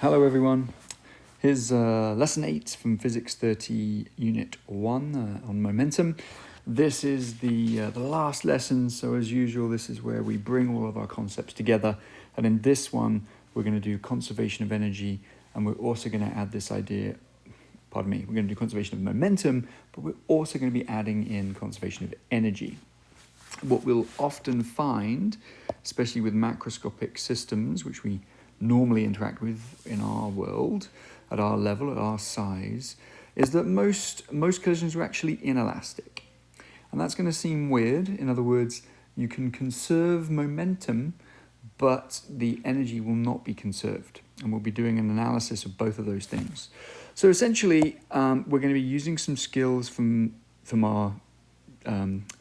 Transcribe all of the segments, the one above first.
Hello everyone, here's lesson 8 from Physics 30 Unit 1 on momentum. This is the last lesson, so as usual this is where we bring all of our concepts together, and in this one we're going to do conservation of energy, and we're also going to add this idea, we're going to do conservation of momentum, but we're also going to be adding in conservation of energy. What we'll often find, especially with macroscopic systems, which we normally interact with in our world, at our level, at our size, is that most collisions are actually inelastic. And that's going to seem weird. In other words, you can conserve momentum, but the energy will not be conserved. And we'll be doing an analysis of both of those things. So essentially, we're going to be using some skills from our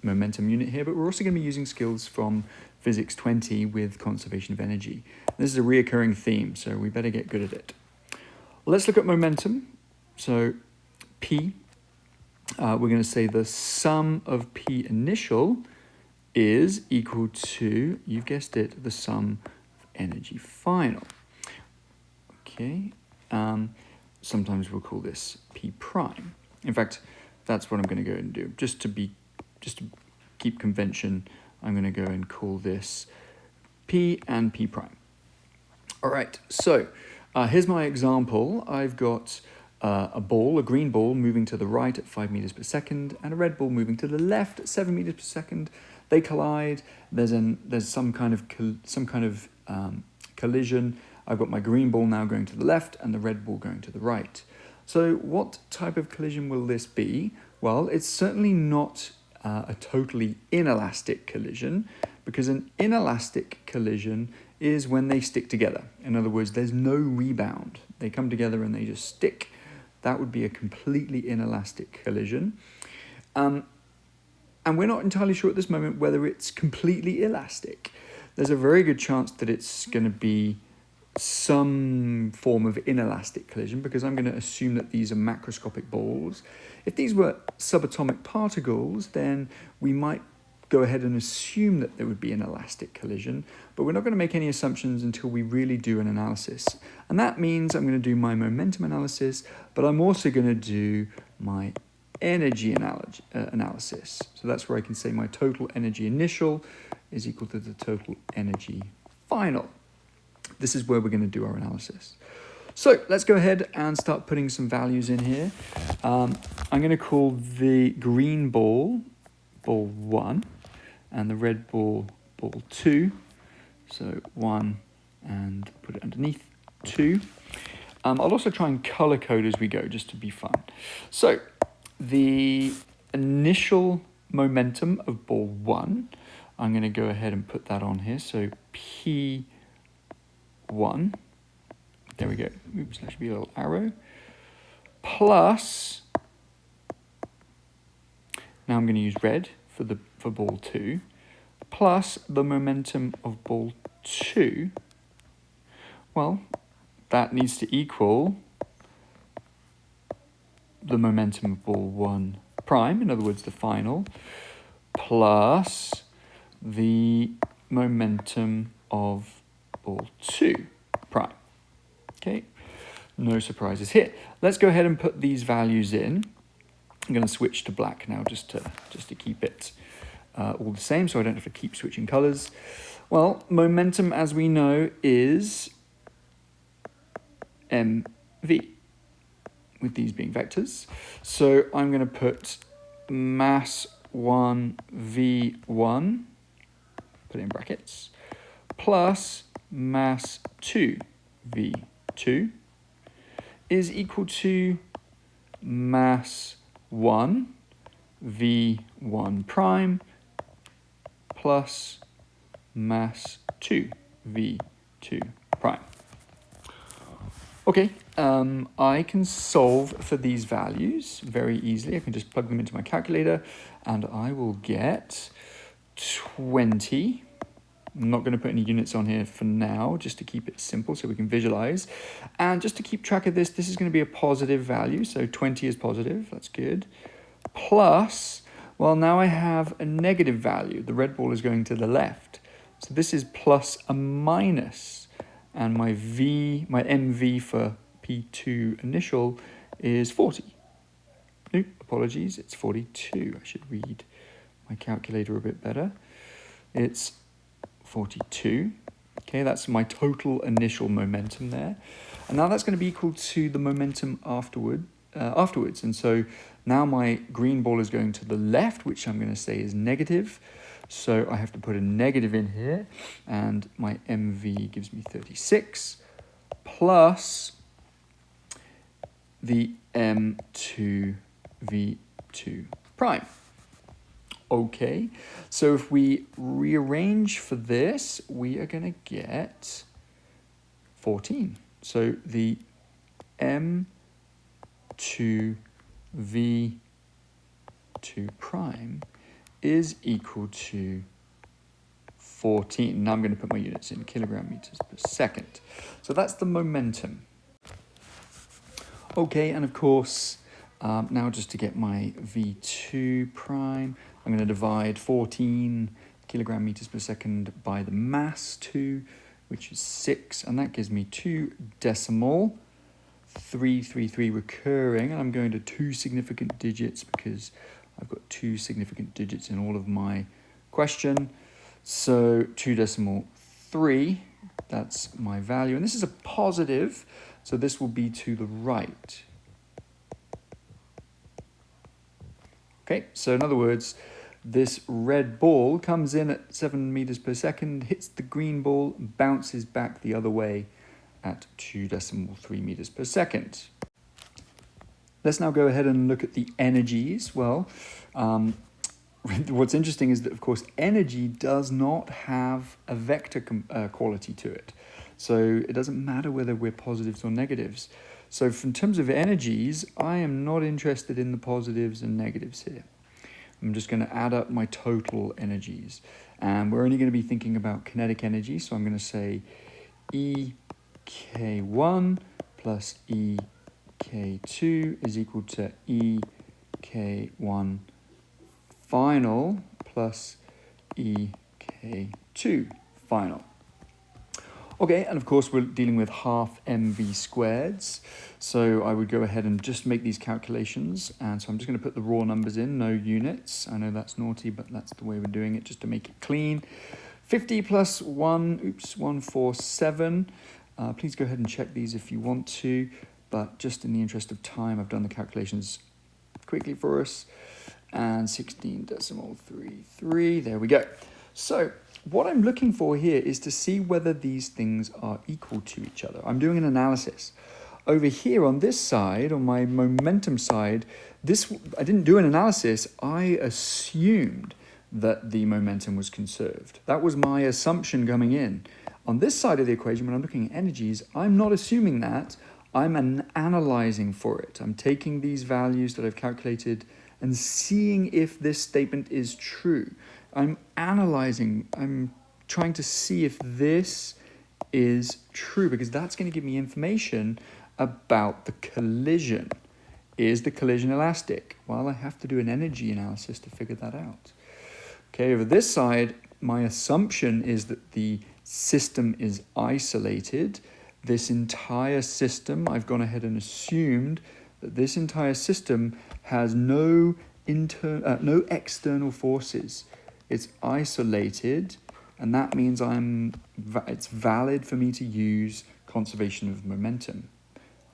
momentum unit here, but we're also going to be using skills from Physics 20 with conservation of energy. This is a reoccurring theme, so we better get good at it. Let's look at momentum. So P, we're going to say the sum of P initial is equal to, you've guessed it, the sum of energy final. Okay, sometimes we'll call this P prime. In fact, that's what I'm going to go and do. Just to keep convention, I'm going to go and call this P and P prime. All right, so here's my example. I've got a green ball moving to the right at 5 meters per second, and a red ball moving to the left at 7 meters per second. They collide. There's some kind of collision. I've got my green ball now going to the left and the red ball going to the right. So what type of collision will this be? Well, it's certainly not a totally inelastic collision, because an inelastic collision is when they stick together. In other words, there's no rebound. They come together and they just stick. That would be a completely inelastic collision. And we're not entirely sure at this moment whether it's completely elastic. There's a very good chance that it's going to be some form of inelastic collision, because I'm going to assume that these are macroscopic balls. If these were subatomic particles, then we might go ahead and assume that there would be an elastic collision, but we're not going to make any assumptions until we really do an analysis. And that means I'm going to do my momentum analysis, but I'm also going to do my energy analysis. So that's where I can say my total energy initial is equal to the total energy final. This is where we're going to do our analysis. So let's go ahead and start putting some values in here. I'm going to call the green ball 1, and the red ball 2. So 1, and put it underneath 2. I'll also try and color code as we go, just to be fun. So the initial momentum of ball 1, I'm going to go ahead and put that on here. So P1, there we go. Oops, that should be a little arrow. Plus, now I'm going to use red for ball 2, plus the momentum of ball 2. Well, that needs to equal the momentum of ball 1 prime, in other words, the final, plus the momentum of ball 2 prime. Okay, no surprises here. Let's go ahead and put these values in. I'm going to switch to black now just to keep it all the same, so I don't have to keep switching colors. Well, momentum, as we know, is mv, with these being vectors. So I'm going to put mass 1 v1, put it in brackets, plus mass 2 v2 is equal to mass 1 v1 prime plus mass 2 v2 prime. Okay, I can solve for these values very easily. I can just plug them into my calculator and I will get 20. I'm not going to put any units on here for now, just to keep it simple so we can visualize. And just to keep track of this is going to be a positive value, so 20 is positive, that's good. Plus, well, now I have a negative value. The red ball is going to the left. So this is plus a minus and my MV for P2 initial is 40. Oop, apologies, it's 42. I should read my calculator a bit better. It's 42. Okay, that's my total initial momentum there. And now that's going to be equal to the momentum afterwards. And so now my green ball is going to the left, which I'm going to say is negative. So I have to put a negative in here. And my MV gives me 36 plus the M2 V2 prime. Okay, so if we rearrange for this, we are going to get 14. So the M2 V2 prime is equal to 14. Now I'm going to put my units in kilogram meters per second. So that's the momentum. Okay, and of course, now just to get my V2 prime, I'm going to divide 14 kilogram meters per second by the mass 2, which is 6, and that gives me 2.333 recurring, and I'm going to 2 significant digits because I've got 2 significant digits in all of my question. So 2.3, that's my value, and this is a positive, so this will be to the right. Okay, so in other words, this red ball comes in at 7 meters per second, hits the green ball, bounces back the other way at 2.3 meters per second. Let's now go ahead and look at the energies. Well, what's interesting is that, of course, energy does not have a vector quality to it. So it doesn't matter whether we're positives or negatives. So in terms of energies, I am not interested in the positives and negatives here. I'm just going to add up my total energies. And we're only going to be thinking about kinetic energy. So I'm going to say EK1 plus EK2 is equal to EK1 final plus EK2 final. Okay, and of course we're dealing with half mv squareds, so I would go ahead and just make these calculations, and so I'm just going to put the raw numbers in, no units. I know that's naughty, but that's the way we're doing it, just to make it clean. 50 plus 147. Please go ahead and check these if you want to, but just in the interest of time, I've done the calculations quickly for us, and 16.33, there we go. So what I'm looking for here is to see whether these things are equal to each other. I'm doing an analysis. Over here on this side, on my momentum side, I didn't do an analysis. I assumed that the momentum was conserved. That was my assumption coming in. On this side of the equation, when I'm looking at energies, I'm not assuming that. I'm analyzing for it. I'm taking these values that I've calculated and seeing if this statement is true. I'm analyzing, I'm trying to see if this is true, because that's going to give me information about the collision. Is the collision elastic? Well, I have to do an energy analysis to figure that out. Okay, over this side, my assumption is that the system is isolated. This entire system, I've gone ahead and assumed that this entire system has no external forces. It's isolated, and that means it's valid for me to use conservation of momentum.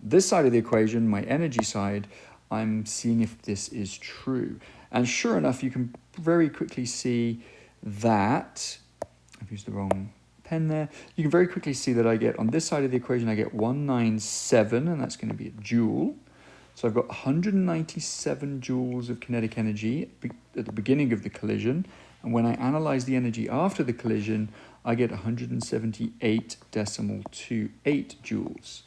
This side of the equation, my energy side, I'm seeing if this is true. And sure enough, you can very quickly see that, I've used the wrong pen there, you can very quickly see that I get, on this side of the equation, I get 197, and that's going to be a joule. So I've got 197 joules of kinetic energy at the beginning of the collision, and when I analyze the energy after the collision, I get 178.28 joules.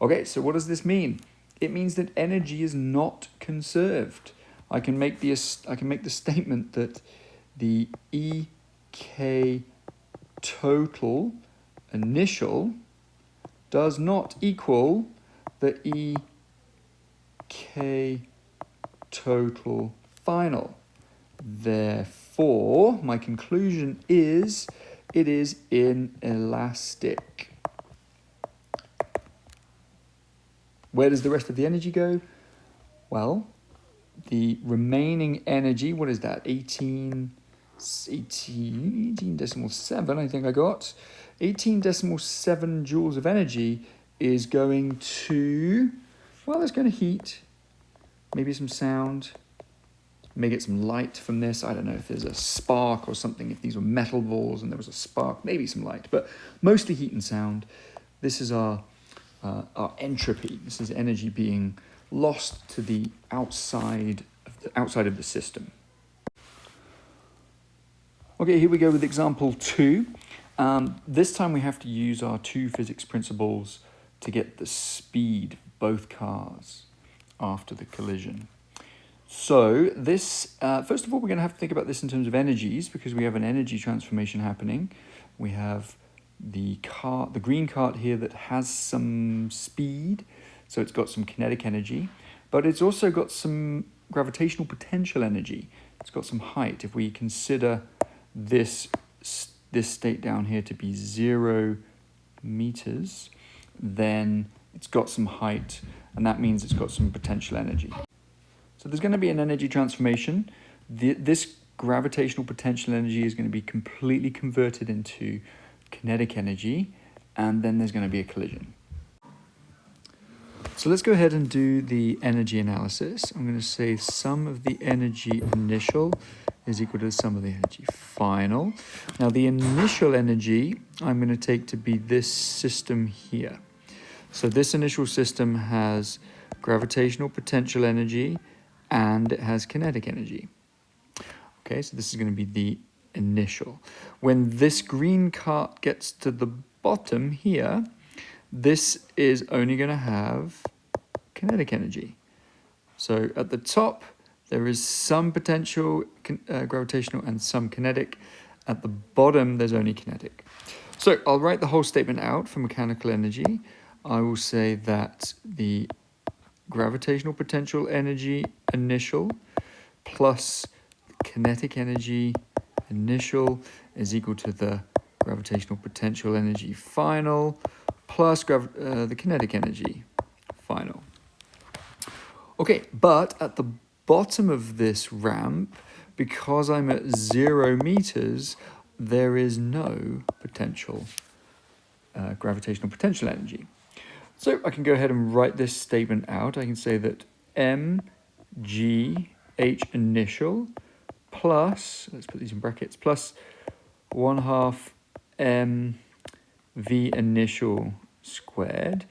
Okay, so what does this mean? It means that energy is not conserved. I can make the statement that the EK total initial does not equal the EK total final. Therefore, my conclusion is it is inelastic. Where does the rest of the energy go? Well, the remaining energy, what is that? 18.7, I think I got. 18.7 joules of energy is going to, well, it's going to heat, maybe some sound, may get some light from this. I don't know if there's a spark or something, if these were metal balls and there was a spark, maybe some light, but mostly heat and sound. This is our entropy. This is energy being lost to the outside of the system. Okay, here we go with example 2. This time we have to use our 2 physics principles to get the speed of both cars after the collision. So this, first of all, we're going to have to think about this in terms of energies, because we have an energy transformation happening. We have the green cart here that has some speed, so it's got some kinetic energy, but it's also got some gravitational potential energy. It's got some height. If we consider this state down here to be 0 meters, then it's got some height, and that means it's got some potential energy. So there's going to be an energy transformation. This gravitational potential energy is going to be completely converted into kinetic energy, and then there's going to be a collision. So let's go ahead and do the energy analysis. I'm going to say sum of the energy initial is equal to the sum of the energy final. Now the initial energy I'm going to take to be this system here. So this initial system has gravitational potential energy and it has kinetic energy. Okay, so this is going to be the initial. When this green cart gets to the bottom here, this is only going to have kinetic energy. So at the top, there is some potential gravitational and some kinetic. At the bottom, there's only kinetic. So I'll write the whole statement out for mechanical energy. I will say that the gravitational potential energy initial plus kinetic energy initial is equal to the gravitational potential energy final plus the kinetic energy final. Okay, but at the bottom of this ramp, because I'm at 0 meters, there is no potential gravitational potential energy. So I can go ahead and write this statement out. I can say that mgh initial plus, let's put these in brackets, plus 1/2 mv initial squared.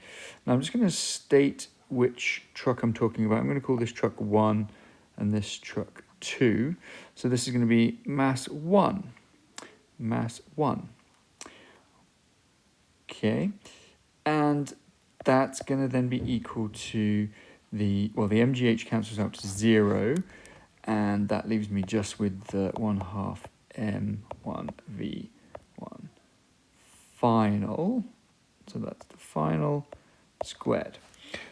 Now I'm just going to state which truck I'm talking about. I'm going to call this truck 1 and this truck 2. So this is going to be mass 1. Mass 1. Okay. And that's going to then be equal to the mgh cancels out to 0, and that leaves me just with the 1/2 m1v1 final. So that's the final squared.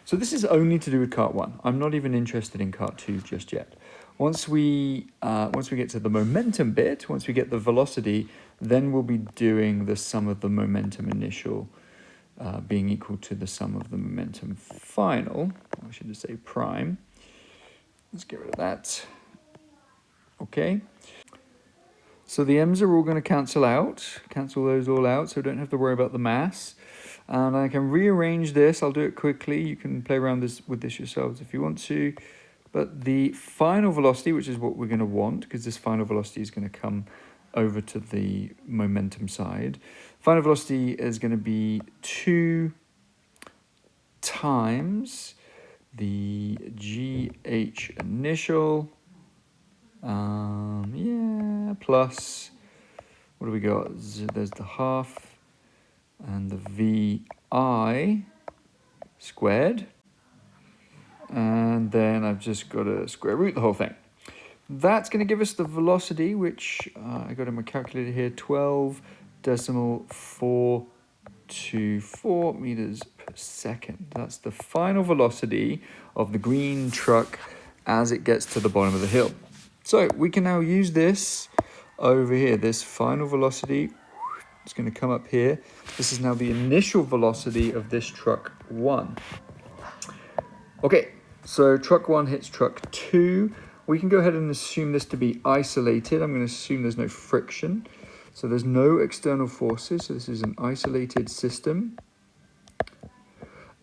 So this is only to do with cart 1. I'm not even interested in cart 2 just yet. Once we get to the momentum bit, once we get the velocity, then we'll be doing the sum of the momentum initial being equal to the sum of the momentum final. I should just say prime. Let's get rid of that. Okay. So the m's are all going to cancel those all out, so don't have to worry about the mass. And I can rearrange this. I'll do it quickly. You can play around with this yourselves if you want to. But the final velocity, which is what we're going to want, because this final velocity is going to come over to the momentum side. Final velocity is going to be 2 times the GH initial, plus, what do we got? There's the half and the VI squared. And then I've just got to square root the whole thing. That's going to give us the velocity, which I got in my calculator here, 12.424 meters per second. That's the final velocity of the green truck as it gets to the bottom of the hill. So we can now use this over here, this final velocity. It's going to come up here. This is now the initial velocity of this truck 1. Okay, so truck 1 hits truck 2. We can go ahead and assume this to be isolated. I'm going to assume there's no friction. So there's no external forces. So this is an isolated system.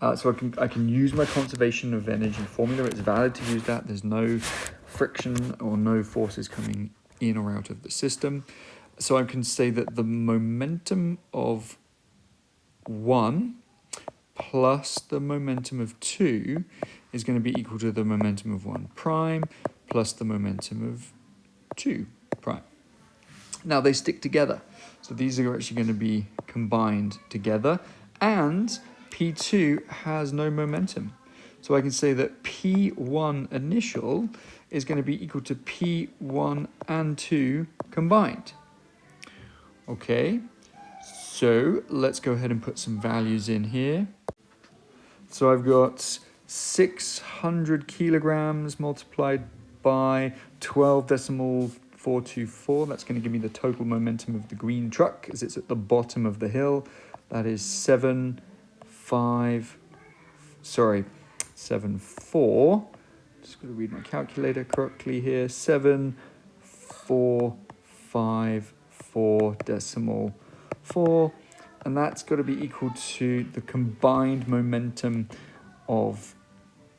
So I can use my conservation of energy formula. It's valid to use that. There's no friction or no forces coming in or out of the system. So I can say that the momentum of 1 plus the momentum of 2 is going to be equal to the momentum of 1 prime plus the momentum of 2 prime. Now they stick together. So these are actually going to be combined together, and P2 has no momentum. So I can say that P1 initial is going to be equal to P1 and 2 combined. Okay, so let's go ahead and put some values in here. So I've got 600 kilograms multiplied by 12.424. That's going to give me the total momentum of the green truck as it's at the bottom of the hill. That is 7.4. Just got to read my calculator correctly here. 7.454.4. And that's got to be equal to the combined momentum of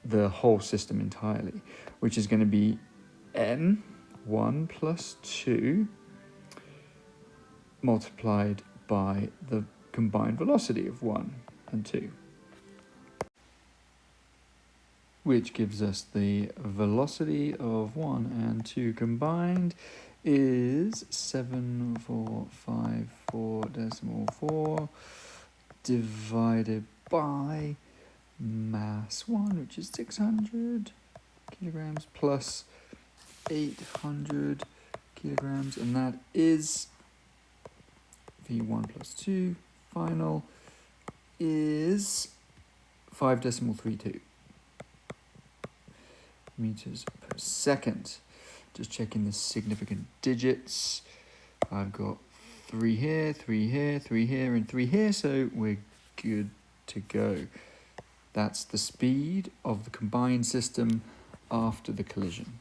the whole system entirely, which is going to be N1 plus 2 multiplied by the combined velocity of 1 and 2, which gives us the velocity of 1 and 2 combined is 7.454.4 divided by mass 1, which is 600 kilograms plus 800 kilograms, and that is V1 plus 2 final is 5.32 meters per second. Just checking the significant digits. I've got 3 here, 3 here, 3 here, and 3 here, so we're good to go. That's the speed of the combined system after the collision.